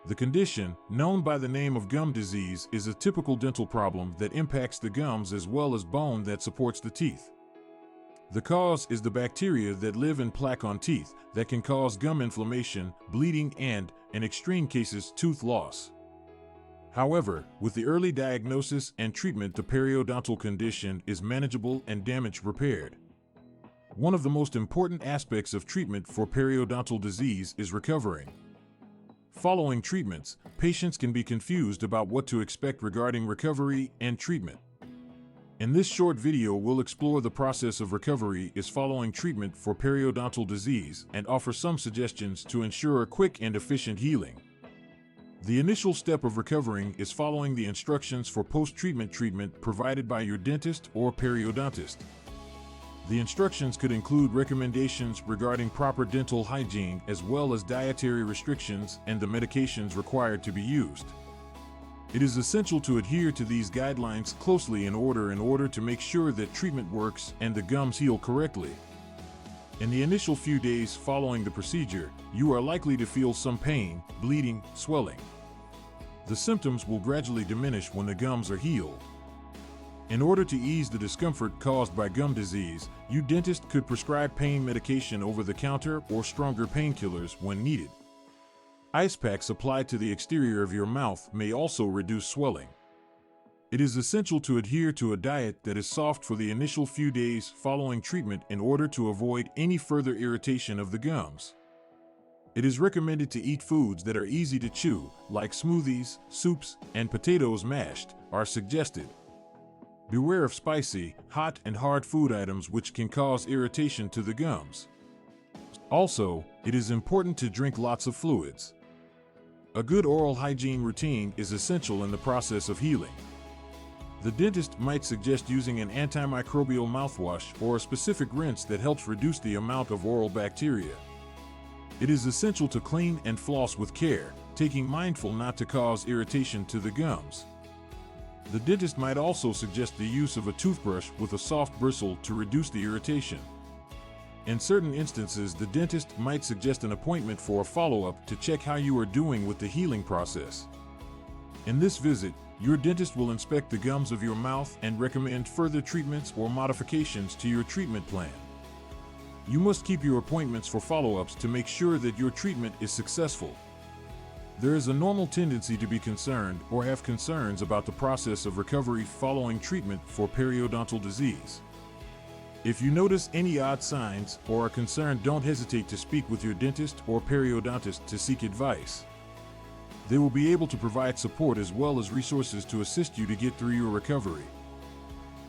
The condition, known by the name of gum disease, is a typical dental problem that impacts the gums as well as bone that supports the teeth. The cause is the bacteria that live in plaque on teeth that can cause gum inflammation, bleeding, and, in extreme cases, tooth loss. However, with the early diagnosis and treatment, the periodontal condition is manageable and damage repaired. One of the most important aspects of treatment for periodontal disease is recovering. Following treatments, patients can be confused about what to expect regarding recovery and treatment. In this short video, we'll explore the process of recovery is following treatment for periodontal disease and offer some suggestions to ensure a quick and efficient healing. The initial step of recovering is following the instructions for post-treatment treatment provided by your dentist or periodontist. The instructions could include recommendations regarding proper dental hygiene as well as dietary restrictions and the medications required to be used. It is essential to adhere to these guidelines closely in order to make sure that treatment works and the gums heal correctly. In the initial few days following the procedure, you are likely to feel some pain, bleeding, swelling. The symptoms will gradually diminish when the gums are healed. In order to ease the discomfort caused by gum disease, your dentist could prescribe pain medication over the counter or stronger painkillers when needed. Ice packs applied to the exterior of your mouth may also reduce swelling. It is essential to adhere to a diet that is soft for the initial few days following treatment in order to avoid any further irritation of the gums. It is recommended to eat foods that are easy to chew, like smoothies, soups, and potatoes mashed, are suggested. Beware of spicy, hot, and hard food items which can cause irritation to the gums. Also, it is important to drink lots of fluids. A good oral hygiene routine is essential in the process of healing. The dentist might suggest using an antimicrobial mouthwash or a specific rinse that helps reduce the amount of oral bacteria. It is essential to clean and floss with care, taking mindful not to cause irritation to the gums. The dentist might also suggest the use of a toothbrush with a soft bristle to reduce the irritation. In certain instances, the dentist might suggest an appointment for a follow-up to check how you are doing with the healing process. In this visit, your dentist will inspect the gums of your mouth and recommend further treatments or modifications to your treatment plan. You must keep your appointments for follow-ups to make sure that your treatment is successful. There is a normal tendency to be concerned or have concerns about the process of recovery following treatment for periodontal disease. If you notice any odd signs or are concerned, don't hesitate to speak with your dentist or periodontist to seek advice. They will be able to provide support as well as resources to assist you to get through your recovery.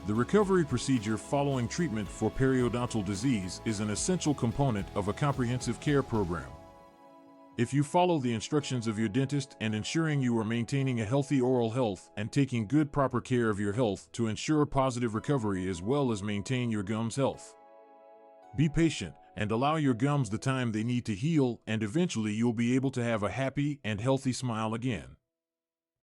The recovery procedure following treatment for periodontal disease is an essential component of a comprehensive care program. If you follow the instructions of your dentist and ensuring you are maintaining a healthy oral health and taking good proper care of your health to ensure positive recovery as well as maintain your gums' health. Be patient and allow your gums the time they need to heal, and eventually you'll be able to have a happy and healthy smile again.